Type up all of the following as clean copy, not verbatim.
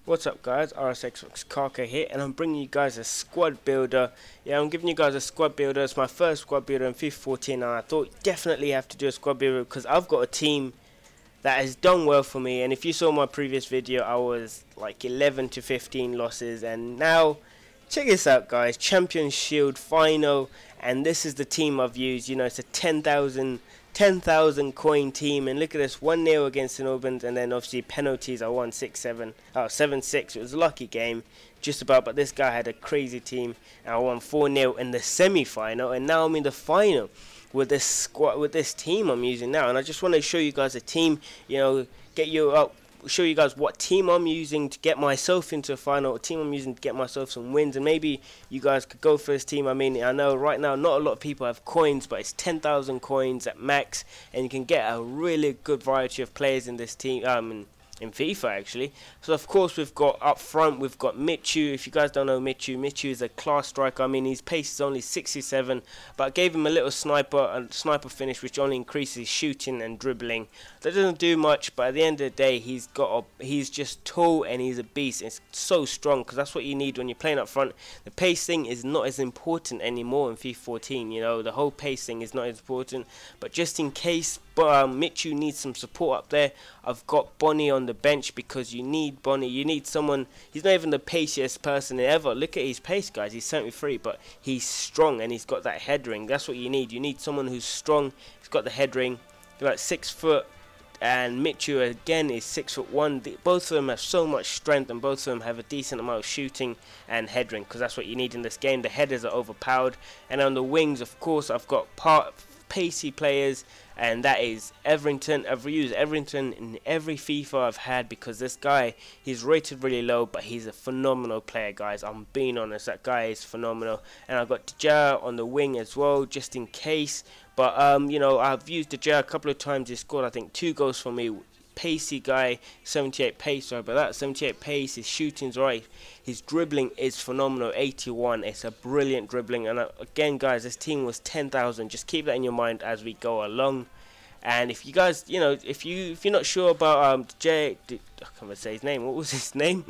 What's up guys, RSX Kaka here, and I'm bringing you guys a squad builder. Yeah, I'm giving you guys a squad builder. It's my first squad builder in FIFA 14, and I thought definitely have to do a squad builder because I've got a team that has done well for me. And if you saw my previous video, I was like 11 to 15 losses, and now check this out guys, Champions Shield final, and this is the team I've used. You know, it's a 10,000 coin team, and look at this, 1-0 against St Albans, and then obviously penalties I won 7-6. It was a lucky game just about, but this guy had a crazy team and I won 4-0 in the semi-final, and now I'm in the final with this squad, with this team I'm using now. And I just want to show you guys a team, you know, show you guys what team I'm using to get myself into a final, what team I'm using to get myself some wins, and maybe you guys could go for this team. I mean, I know right now not a lot of people have coins, but it's 10,000 coins at max, and you can get a really good variety of players in this team, in FIFA actually. So of course we've got up front, we've got Michu. If you guys don't know Michu is a class striker. I mean, his pace is only 67, but I gave him a little sniper finish which only increases shooting and dribbling. That doesn't do much, but at the end of the day he's just tall and he's a beast. It's so strong because that's what you need when you're playing up front. The pace thing is not as important anymore in FIFA 14, you know, the whole pace thing is not as important, but just in case Michu needs some support up there, I've got Bonnie on the bench because you need Bonnie. You need someone. He's not even the paciest person ever. Look at his pace, guys. He's 73, but he's strong and he's got that head ring. That's what you need. You need someone who's strong. He's got the head ring. They're like 6 foot, and Michu again is 6'1". Both of them have so much strength, and both of them have a decent amount of shooting and head ring, because that's what you need in this game. The headers are overpowered, and on the wings, of course, I've got pacey players, and that is Everington. I've used Everington in every FIFA I've had because this guy, he's rated really low, but he's a phenomenal player, guys. I'm being honest, that guy is phenomenal. And I've got De Gea on the wing as well, just in case. But you know, I've used De Gea a couple of times. He scored I think 2 goals for me. Pacey guy, 78 pace, sorry about that, 78 pace. His shooting's right, his dribbling is phenomenal, 81. It's a brilliant dribbling. And again guys, this team was 10,000. Just keep that in your mind as we go along. And if you guys, you know, if you're not sure about I can't say his name. What was his name?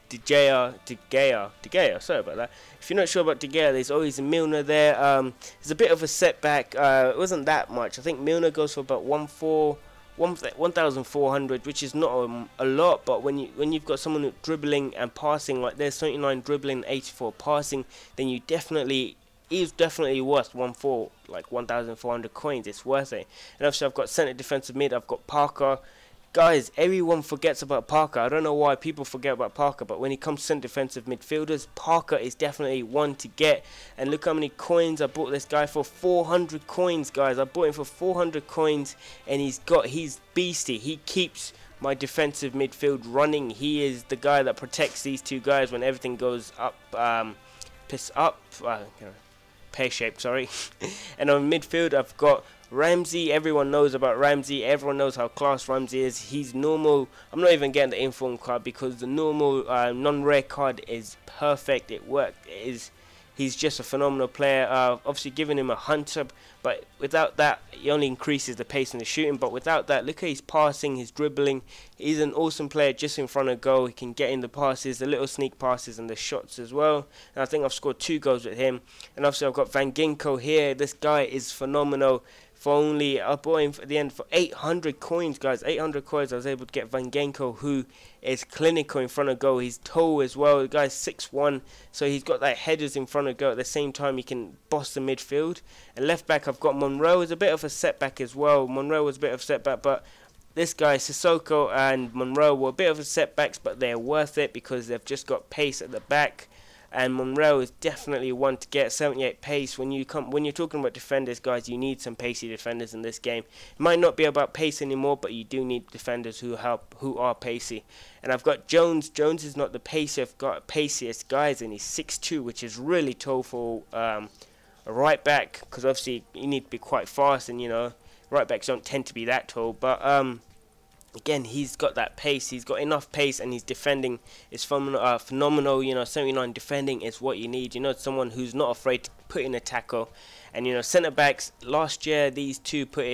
De Gea. Sorry about that. If you're not sure about De Gea, there's always a Milner there. There's a bit of a setback. It wasn't that much. I think Milner goes for about 1,400, which is not a lot, but when you've got someone dribbling and passing, like there's 79 dribbling, 84 passing, then he's definitely worth 1,400 coins. It's worth it. And obviously I've got centre defensive mid. I've got Parker. Guys, everyone forgets about Parker. I don't know why people forget about Parker, but when it comes to centre defensive midfielders, Parker is definitely one to get. And look how many coins I bought this guy for. 400 coins, guys. I bought him for 400 coins, and he's beastie. He keeps my defensive midfield running. He is the guy that protects these two guys when everything goes up, pear-shaped, sorry. And on midfield, I've got Ramsey. Everyone knows about Ramsey. Everyone knows how class Ramsey is. He's normal. I'm not even getting the inform card because the normal non-rare card is perfect. It worked. He's just a phenomenal player. Obviously giving him a hunter, but without that, he only increases the pace and the shooting. But without that, look at his passing, his dribbling. He's an awesome player just in front of goal. He can get in the passes, the little sneak passes, and the shots as well. And I think I've scored 2 goals with him. And obviously I've got Van Ginkel here. This guy is phenomenal. I bought him at the end for 800 coins, guys. 800 coins. I was able to get Van Ginkel, who is clinical in front of goal. He's tall as well. The guy's 6'1", so he's got that headers in front of goal. At the same time, he can boss the midfield. And left back, I've got Monroe. Is a bit of a setback as well. Monroe was a bit of a setback, but this guy, Sissoko and Monroe, were a bit of a setbacks, but they're worth it because they've just got pace at the back. And Monroe is definitely one to get. 78 pace. When you're talking about defenders, guys, you need some pacey defenders in this game. It might not be about pace anymore, but you do need defenders who are pacey. And I've got Jones. Jones is not the paciest guys, and he's 6'2", which is really tall for a right back, because obviously you need to be quite fast, and you know, right backs don't tend to be that tall. But again, he's got that pace. He's got enough pace, and his defending is phenomenal. You know, 79 defending is what you need. You know, someone who's not afraid to put in a tackle. And you know, centre backs last year, these two put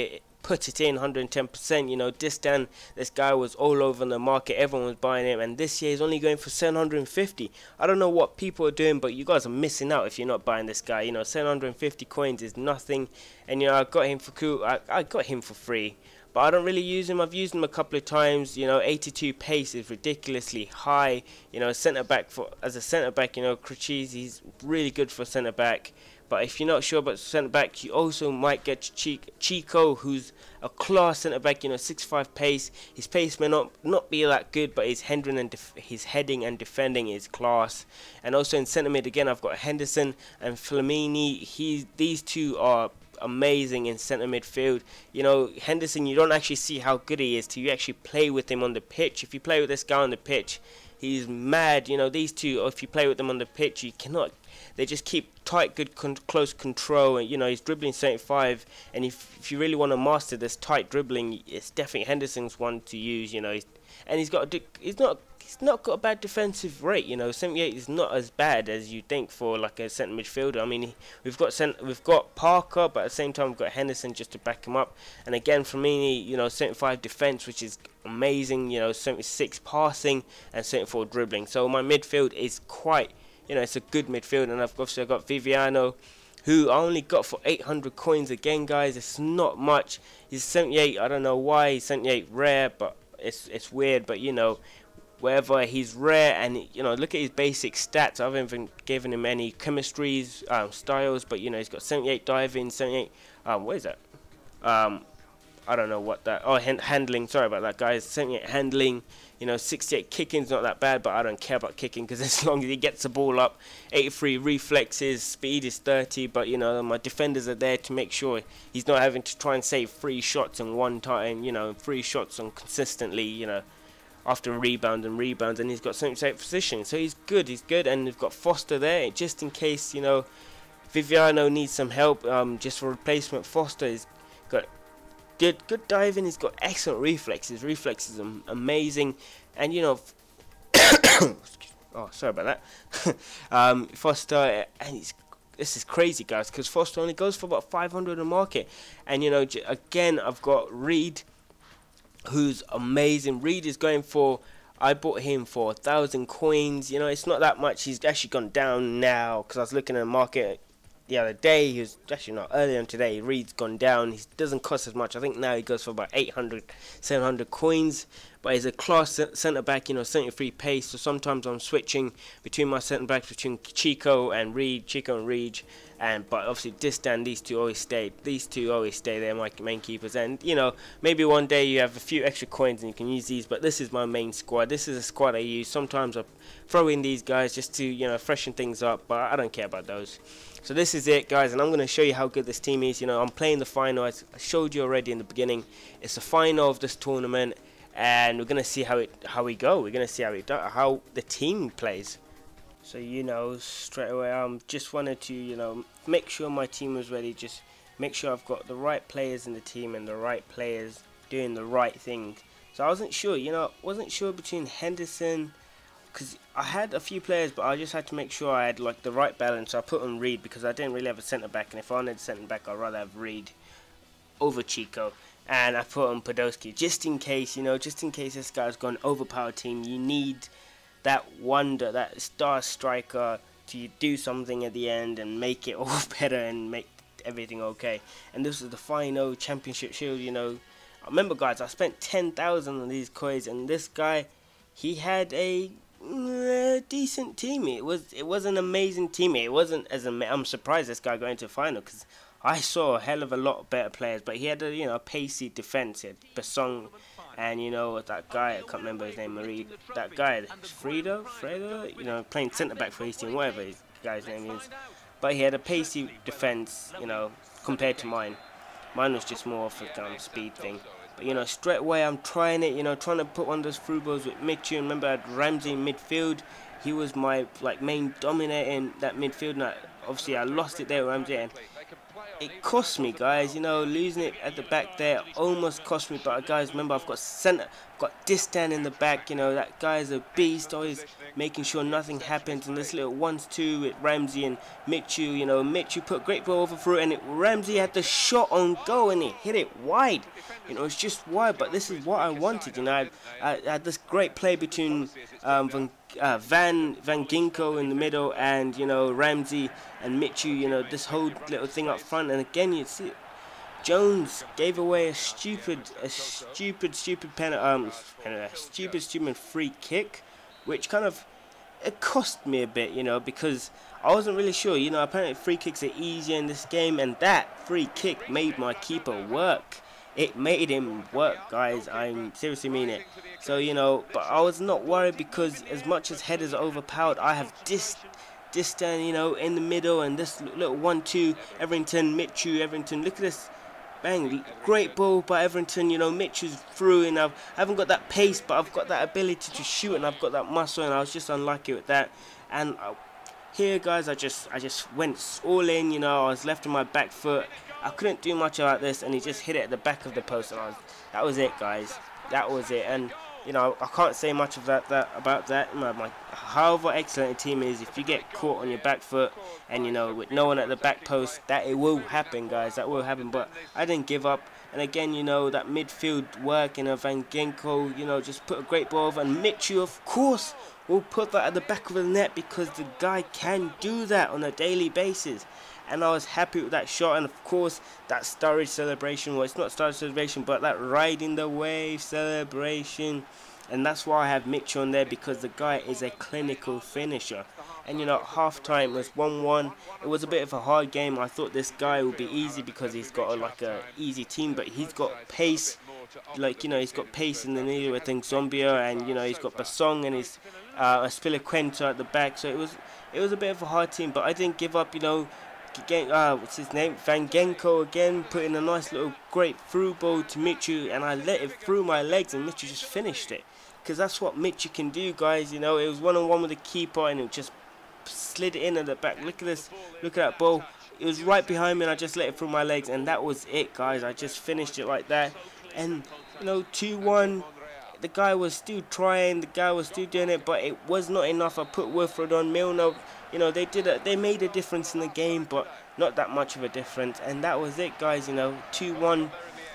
put it in 110%. You know, Distan, this guy was all over the market, everyone was buying him, and this year he's only going for 750. I don't know what people are doing, but you guys are missing out if you're not buying this guy. You know, 750 coins is nothing, and you know, I got him for cool. I got him for free, but I don't really use him. I've used him a couple of times. You know, 82 pace is ridiculously high. You know, centre back, as a centre back, you know, Crutchese, he's really good for centre back. But if you're not sure about centre back, you also might get Chico, who's a class centre back. You know, 6'5" pace. His pace may not be that good, but his heading and defending is class. And also in centre mid again, I've got Henderson and Flamini. These two are amazing in centre midfield. You know, Henderson, you don't actually see how good he is till you actually play with him on the pitch. If you play with this guy on the pitch, he's mad. You know, these two, if you play with them on the pitch, you cannot. They just keep tight, good, close control, and you know, he's dribbling 75. And if you really want to master this tight dribbling, it's definitely Henderson's one to use. You know, he's not got a bad defensive rate. You know, 78 is not as bad as you think for like a centre midfielder. I mean, we've got Parker, but at the same time we've got Henderson just to back him up. And again, for me, you know, 75 defense, which is amazing. You know, 76 passing and 74 dribbling. So my midfield is quite. You know, it's a good midfield, and I've got Viviano, who I only got for 800 coins again, guys. It's not much. He's 78. I don't know why he's 78 rare, but it's weird. But you know, wherever he's rare, and you know, look at his basic stats. I haven't even given him any chemistries, styles, but you know, he's got 78 diving, 78. What is that? I don't know what that. Oh, handling. Sorry about that, guys. 78 handling. You know, 68 kicking's not that bad, but I don't care about kicking because as long as he gets the ball up, 83 reflexes, speed is 30. But you know, my defenders are there to make sure he's not having to try and save 3 shots in one time. You know, 3 shots on consistently. You know, after rebounds, and he's got 78 position, so he's good. And we've got Foster there just in case you know Viviano needs some help. Just for replacement, Foster has got. Good diving. He's got excellent reflexes. Reflexes are amazing, and you know, oh, sorry about that. Foster, and this is crazy, guys, because Foster only goes for about 500 on the market, and you know, again, I've got Reed, who's amazing. Reed is going for. I bought him for 1,000 coins. You know, it's not that much. He's actually gone down now because I was looking at the market. The other day, he was actually not earlier on today. Reed's gone down. He doesn't cost as much. I think now he goes for about 800, 700 coins. But he's a class centre back, you know, 73 pace. So sometimes I'm switching between my centre backs between Chico and Reed, but obviously Distan. These two always stay. They're my main keepers. And you know, maybe one day you have a few extra coins and you can use these. But this is my main squad. This is a squad I use. Sometimes I throw in these guys just to you know freshen things up. But I don't care about those. So this is it, guys, and I'm going to show you how good this team is. You know, I'm playing the final, as I showed you already in the beginning. It's the final of this tournament, and we're going to see how we go. We're going to see how the team plays. So you know, straight away, just wanted to you know make sure my team was ready. Just make sure I've got the right players in the team and the right players doing the right thing. So I wasn't sure, you know, between Henderson. Because I had a few players, but I just had to make sure I had like the right balance. So I put on Reed because I didn't really have a centre back, and if I wanted a centre back, I'd rather have Reed over Chico. And I put on Podolski just in case, you know, this guy's got an overpowered team. You need that wonder, that star striker to do something at the end and make it all better and make everything okay. And this is the final championship shield. You know, remember, guys, I spent 10,000 on these coins, and this guy, he had a decent team. It was an amazing team. It wasn't as I'm surprised this guy got into the final because I saw a hell of a lot better players. But he had a you know pacey defense. He had Besong, and you know that guy, I can't remember his name. That guy Fredo, you know, playing centre back for his team, whatever his guy's name is. But he had a pacey defense, you know, compared to mine. Mine was just more of a speed thing. But you know, straight away I'm trying it, you know, trying to put one of those through balls with Mitchell. Remember, I had Ramsey in midfield. He was my like main dominator in that midfield. And obviously I lost it there with Ramsey, it cost me, guys. You know, losing it at the back there almost cost me. But guys, remember, I've got centre, got Distan in the back. You know, that guy's a beast, always making sure nothing happens. And this little 1-2 with Ramsey and Michu. You know, Michu put great ball over through, and Ramsey had the shot on goal, and he hit it wide. You know, it's just wide. But this is what I wanted. You know, I had this great play between Van Ginkel in the middle, and you know, Ramsey and Michu, you know, this whole little thing up front. And again, you see Jones gave away a stupid free kick, which kind of, it cost me a bit, you know, because I wasn't really sure. You know, apparently free kicks are easier in this game, and that free kick made my keeper work. It made him work, guys. I seriously mean it. So, you know, but I was not worried, because as much as headers are overpowered, I have Distan, you know, in the middle, and this little 1-2, Everington, Michu, Everington. Look at this. Bang, great ball by Everington, you know, Michu's through, and I haven't got that pace, but I've got that ability to shoot, and I've got that muscle, and I was just unlucky with that. And here, guys, I just went all in, you know, I was left on my back foot. I couldn't do much about this, and he just hit it at the back of the post, and that was it, guys. That was it. And you know, I can't say much of about that. However excellent a team is, if you get caught on your back foot, and you know, with no one at the back post, that it will happen, guys. That will happen. But I didn't give up. And again, you know, that midfield work, you know, Van Ginkel, you know, just put a great ball over, and Michu, of course, will put that at the back of the net, because the guy can do that on a daily basis. And I was happy with that shot, and of course that Sturridge celebration. Well, it's not Sturridge celebration, but that riding the wave celebration. And that's why I have Mitch on there, because the guy is a clinical finisher. And you know, at half time was 1-1. It was a bit of a hard game. I thought this guy would be easy, because he's got like a easy team, but he's got pace. Like, you know, he's got pace in the middle, I think, Zombia, and you know, he's got Basong and his Aspilicueta at the back. So it was a bit of a hard team, but I didn't give up. You know, what's his name? Van Ginkel again, putting a nice little great through ball to Michu, and I let it through my legs, and Michu just finished it. Because that's what Michu can do, guys. You know, it was one-on-one with the keeper, and it just slid it in at the back. Look at this. Look at that ball. It was right behind me, and I just let it through my legs, and that was it, guys. I just finished it like that. And you know, 2-1. The guy was still trying. The guy was still doing it, but it was not enough. I put Wilfred on. Milner, you know, they made a difference in the game, but not that much of a difference. And that was it, guys. You know, 2-1.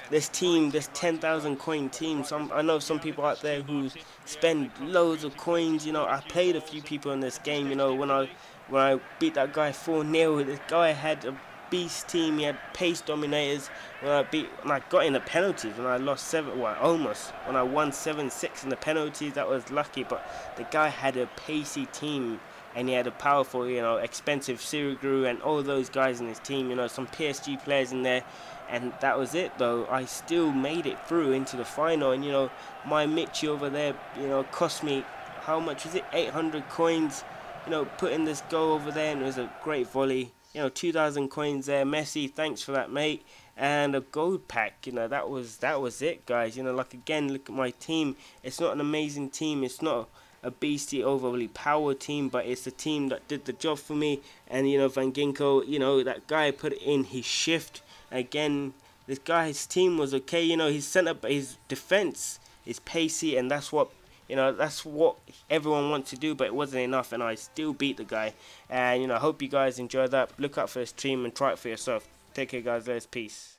This team, this 10,000 coin team. I know some people out there who spend loads of coins. You know, I played a few people in this game. You know, when I beat that guy 4-0, this guy had a beast team. He had pace dominators. When I got in the penalties, when I lost 7, well, almost. When I won 7-6 in the penalties, that was lucky. But the guy had a pacey team, and he had a powerful, you know, expensive Sirigu and all those guys in his team. You know, some PSG players in there. And that was it, though. I still made it through into the final. And, you know, my Michi over there, you know, cost me, how much was it? 800 coins. You know, putting this goal over there, and it was a great volley. You know, 2,000 coins there. Messi, thanks for that, mate. And a gold pack. You know, that was it, guys. You know, like, again, look at my team. It's not an amazing team. It's not a beastly, overly powered team, but it's a team that did the job for me. And, you know, Van Ginkel, you know, that guy put in his shift. Again, this guy's team was okay. You know, his his defense is pacey, and that's what, you know, that's what everyone wants to do, but it wasn't enough, and I still beat the guy. And, you know, I hope you guys enjoy that. Look out for this stream and try it for yourself. Take care, guys. Peace.